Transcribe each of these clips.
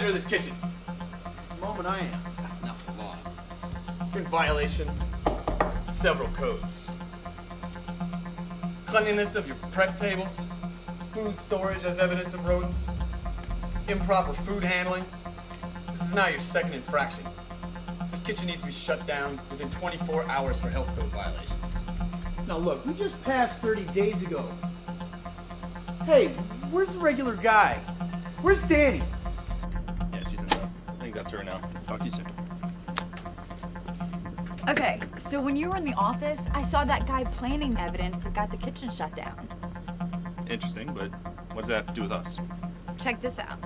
manager of this kitchen. The moment I am. Now for long. In violation of several codes. Cleanliness of your prep tables, food storage as evidence of rodents, improper food handling. This is now your second infraction. This kitchen needs to be shut down within 24 hours for health code violations. Now look, we just passed 30 days ago. Hey, where's the regular guy? Where's Danny? Yeah, she's in the... I think that's her now. Talk to you soon. Okay, so when you were in the office, I saw that guy planting evidence that got the kitchen shut down. Interesting, but what does that have to do with us? Check this out.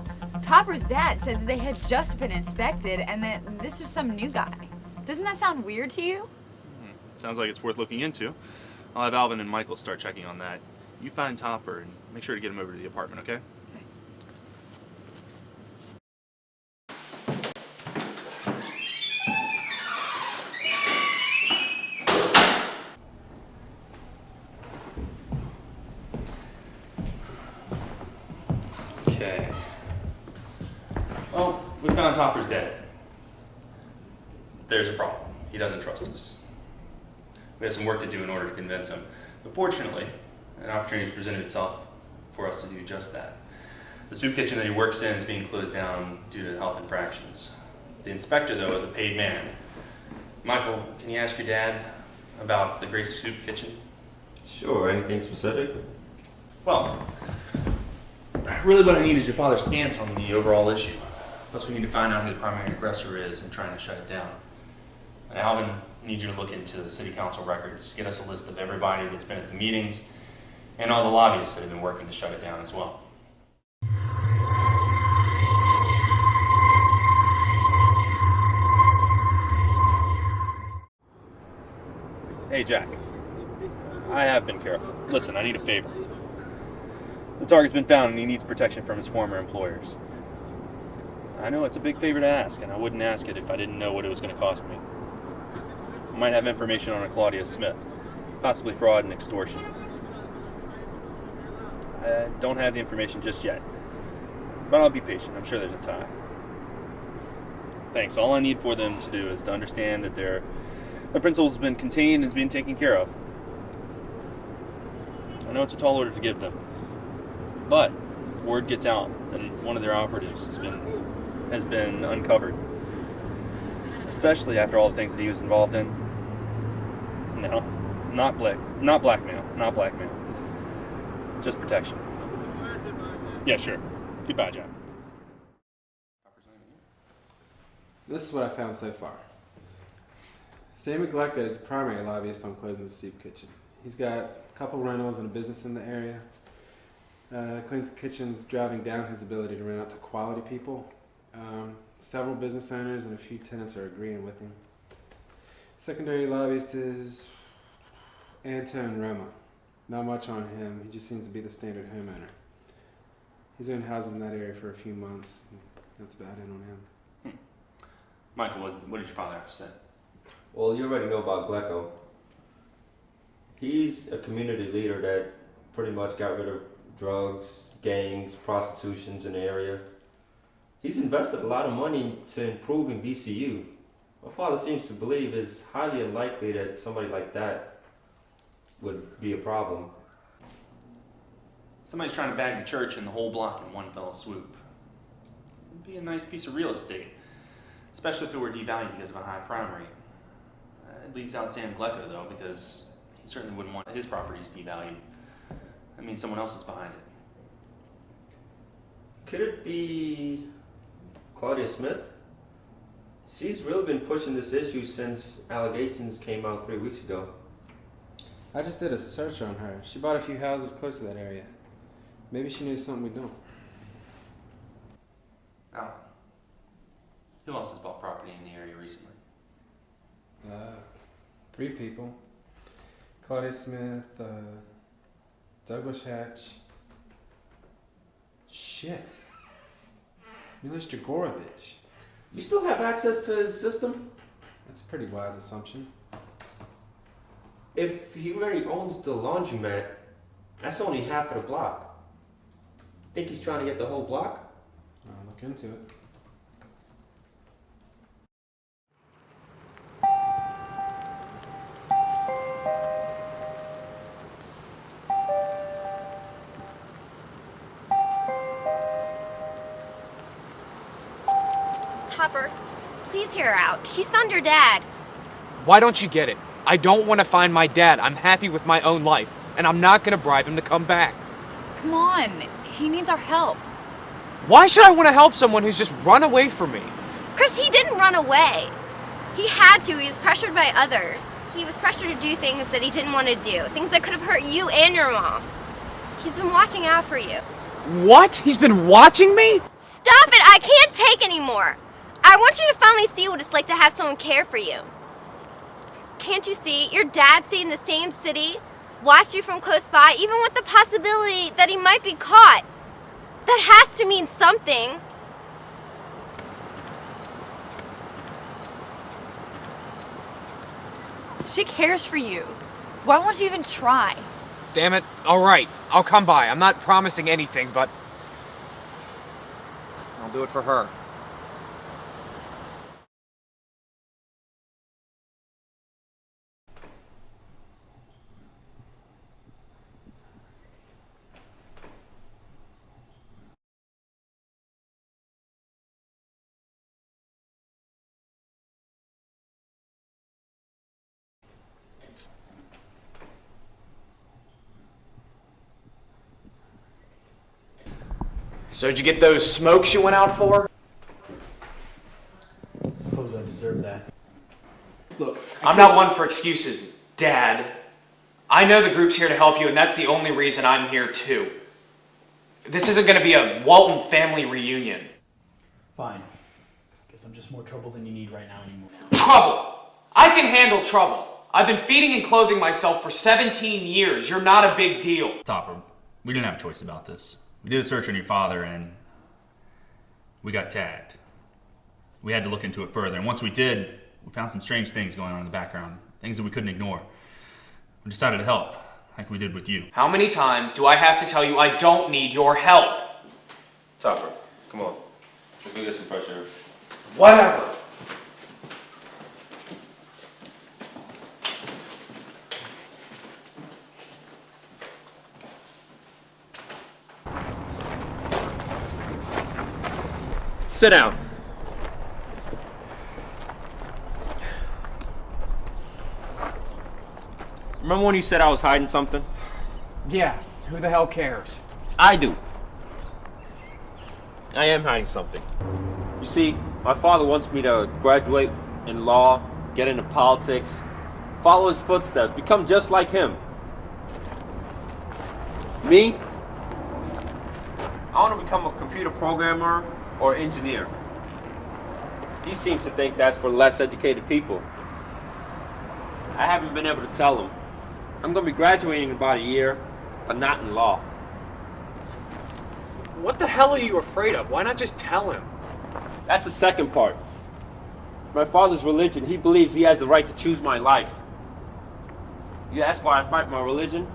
Topper's dad said that they had just been inspected and that this was some new guy. Doesn't that sound weird to you? Sounds like it's worth looking into. I'll have Alvin and Michael start checking on that. You find Topper and make sure to get him over to the apartment, okay? Okay. Well, we found Topper's dead. There's a problem. He doesn't trust us. We have some work to do in order to convince him. But fortunately, an opportunity has presented itself for us to do just that. The soup kitchen that he works in is being closed down due to health infractions. The inspector, though, is a paid man. Michael, can you ask your dad about the Grace Soup Kitchen? Sure, anything specific? Well, really what I need is your father's stance on the overall issue. Plus we need to find out who the primary aggressor is and trying to shut it down. And Alvin, I need you to look into the city council records, get us a list of everybody that's been at the meetings and all the lobbyists that have been working to shut it down as well. Hey Jack, I have been careful. Listen, I need a favor. The target's been found and he needs protection from his former employers. I know it's a big favor to ask, and I wouldn't ask it if I didn't know what it was going to cost me. I might have information on a Claudia Smith, possibly fraud and extortion. I don't have the information just yet, but I'll be patient. I'm sure there's a tie. Thanks. All I need for them to do is to understand that their principal's been contained and is being taken care of. I know it's a tall order to give them, but if word gets out that one of their operatives has been uncovered, especially after all the things that he was involved in. No, not blackmail. Just protection. Yeah, sure. Goodbye, Jack. This is what I found so far. Sam McGlecko is the primary lobbyist on closing the soup kitchen. He's got a couple rentals and a business in the area. Cleans the kitchens, driving down his ability to rent out to quality people. Several business owners and a few tenants are agreeing with him. Secondary lobbyist is Anton Roma. Not much on him, he just seems to be the standard homeowner. He's owned houses in that area for a few months, and that's about it on him. Michael, what did your father have to say? Well, you already know about Glecko. He's a community leader that pretty much got rid of drugs, gangs, prostitutions in the area. He's invested a lot of money to improving BCU. My father seems to believe it's highly unlikely that somebody like that would be a problem. Somebody's trying to bag the church and the whole block in one fell swoop. It'd be a nice piece of real estate, especially if it were devalued because of a high crime rate. It leaves out Sam Glecko, though, because he certainly wouldn't want his properties devalued. That means someone else is behind it. Could it be Claudia Smith? She's really been pushing this issue since allegations came out 3 weeks ago. I just did a search on her. She bought a few houses close to that area. Maybe she knows something we don't. Alan, who else has bought property in the area recently? 3 people. Claudia Smith, Douglas Hatch. Shit. Milos Jagorovich. You still have access to his system? That's a pretty wise assumption. If he already owns the laundromat, that's only half of the block. Think he's trying to get the whole block? I'll look into it. Topper, please hear her out. She's found your dad. Why don't you get it? I don't want to find my dad. I'm happy with my own life, and I'm not going to bribe him to come back. Come on, he needs our help. Why should I want to help someone who's just run away from me? Chris, he didn't run away. He had to. He was pressured by others. He was pressured to do things that he didn't want to do, things that could have hurt you and your mom. He's been watching out for you. What? He's been watching me? Stop it! I can't take anymore. I want you to finally see what it's like to have someone care for you. Can't you see? Your dad stayed in the same city, watched you from close by, even with the possibility that he might be caught. That has to mean something. She cares for you. Why won't you even try? Damn it. All right, I'll come by. I'm not promising anything, but I'll do it for her. So did you get those smokes you went out for? Suppose I deserve that. Look, I'm not one for excuses, Dad. I know the group's here to help you, and that's the only reason I'm here too. This isn't going to be a Walton family reunion. fine. Guess I'm just more trouble than you need right now anymore. Trouble! I can handle trouble. I've been feeding and clothing myself for 17 years. You're not a big deal. Topper, we didn't have a choice about this. We did a search on your father and we got tagged. We had to look into it further, and once we did, we found some strange things going on in the background, things that we couldn't ignore. We decided to help, like we did with you. How many times do I have to tell you I don't need your help? Topper, come on. Let's go get some fresh air. Whatever. Sit down. Remember when you said I was hiding something? Yeah, who the hell cares? I do. I am hiding something. You see, my father wants me to graduate in law, get into politics, follow his footsteps, become just like him. Me? I want to become a computer programmer or engineer. He seems to think that's for less educated people. I haven't been able to tell him. I'm going to be graduating in about a year, but not in law. What the hell are you afraid of? Why not just tell him? That's the second part. My father's religion, he believes he has the right to choose my life. You ask why I fight my religion?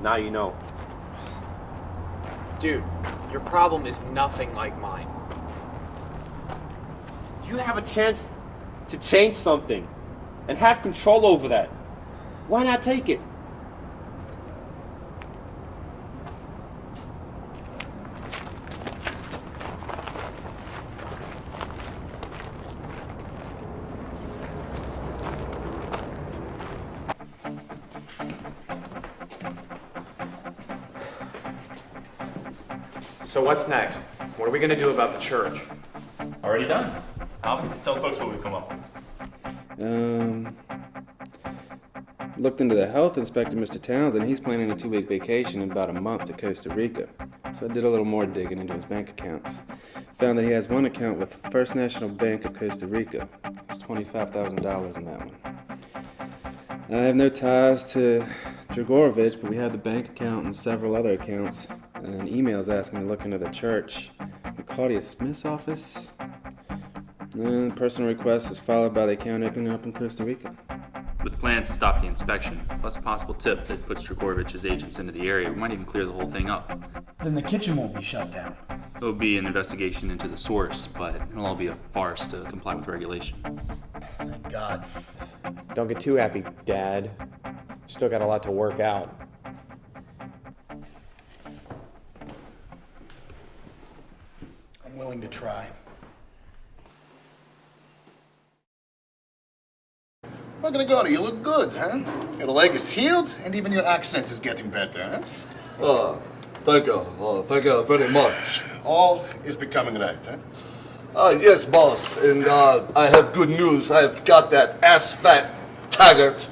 Now you know. Dude, your problem is nothing like mine. You have a chance to change something and have control over that. Why not take it? So what's next? What are we gonna do about the church? Already done. I'll tell folks what we've come up with. Looked into the health inspector, Mr. Townsend. He's planning a 2-week vacation in about a month to Costa Rica. So I did a little more digging into his bank accounts. Found that he has one account with First National Bank of Costa Rica. There's $25,000 in that one. I have no ties to Dragorovich, but we have the bank account and several other accounts. And emails asking to look into the church. Claudia Smith's office. And the personal request was followed by the account opening up in Costa Rica. With plans to stop the inspection, plus a possible tip that puts Dragorovich's agents into the area, we might even clear the whole thing up. Then the kitchen won't be shut down. It'll be an investigation into the source, but it'll all be a farce to comply with regulation. Thank God. Don't get too happy, Dad. Still got a lot to work out. I'm willing to try. Well, Gregory, you look good, huh? Your leg is healed, and even your accent is getting better, huh? Thank you. Thank you very much. All is becoming right, huh? Yes, boss. And I have good news. I have got that ass-fat Taggart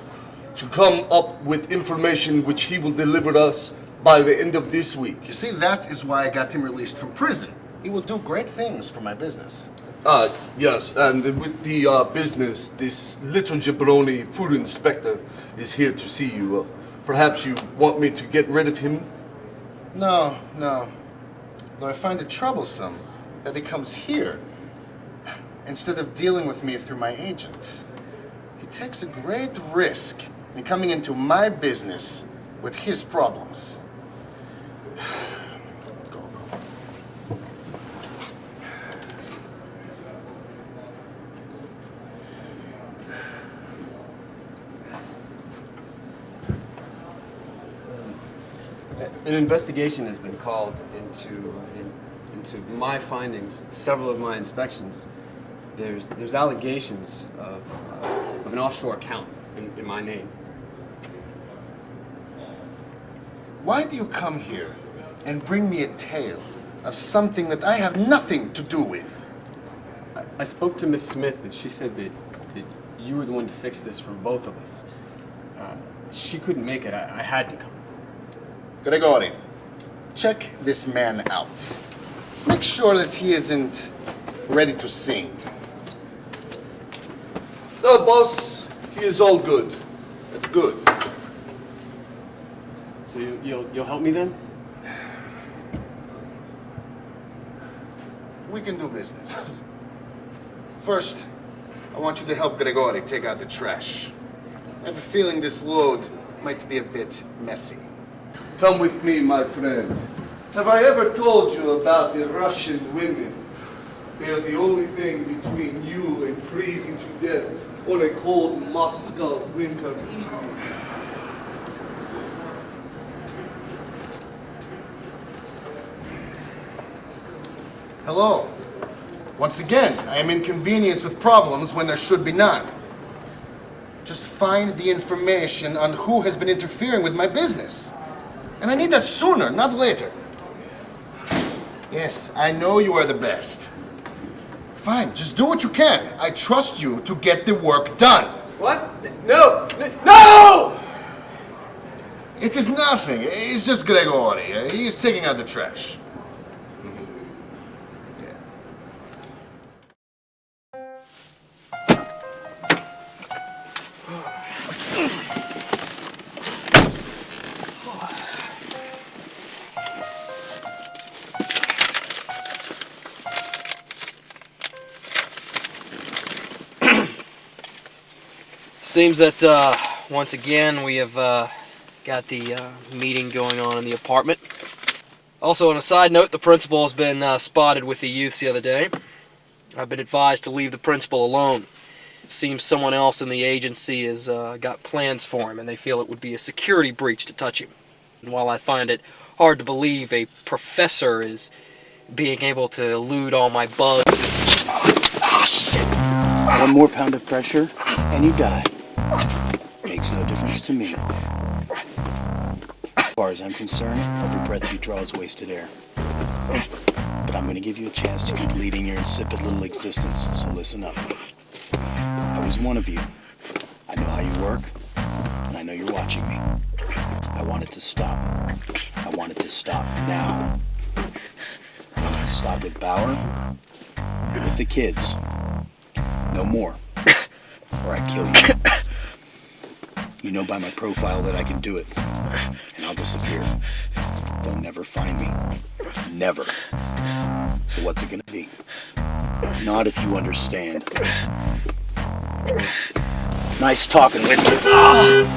to come up with information which he will deliver us by the end of this week. You see, that is why I got him released from prison. He will do great things for my business. Yes, and with the business, this little jabroni food inspector is here to see you. Perhaps you want me to get rid of him? No. Though I find it troublesome that he comes here instead of dealing with me through my agent. He takes a great risk in coming into my business with his problems. Go. An investigation has been called into my findings, several of my inspections. There's allegations of an offshore account in my name. Why do you come here and bring me a tale of something that I have nothing to do with? I spoke to Miss Smith, and she said that you were the one to fix this for both of us. She couldn't make it. I had to come. Gregory, check this man out. Make sure that he isn't ready to sing. No, boss, he is all good. That's good. So you'll help me then? We can do business. First, I want you to help Gregory take out the trash. I have a feeling this load might be a bit messy. Come with me, my friend. Have I ever told you about the Russian women? They are the only thing between you and freezing to death on a cold Moscow winter evening. Hello. Once again, I am inconvenienced with problems when there should be none. Just find the information on who has been interfering with my business. And I need that sooner, not later. Yes, I know you are the best. Fine, just do what you can. I trust you to get the work done. What? No! No! It is nothing. It's just Gregory. He is taking out the trash. Seems that once again we have got the meeting going on in the apartment. Also, on a side note, the principal has been spotted with the youths the other day. I've been advised to leave the principal alone. Seems someone else in the agency has got plans for him, and they feel it would be a security breach to touch him. And while I find it hard to believe a professor is being able to elude all my bugs. One more pound of pressure, and you die. Makes no difference to me. As far as I'm concerned, every breath you draw is wasted air. But I'm going to give you a chance to keep leading your insipid little existence, so listen up. I was one of you. I know how you work, and I know you're watching me. I want it to stop. I want it to stop now. I want it to stop with Bauer and with the kids. No more, or I kill you. You know by my profile that I can do it, and I'll disappear. They'll never find me. Never. So what's it gonna be? Not if you understand. Nice talking with you.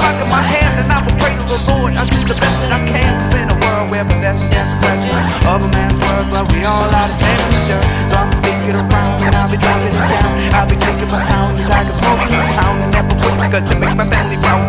rock in my hand and I will pray to the Lord. I'll do the best that I can, cause in a world where possessions answer questions of a man's worth, but we all are the same in the dirt. So I'm just sticking around and I'll be dropping it down. I'll be kicking my sound just like a smoking a pound and never quit because it makes my family proud.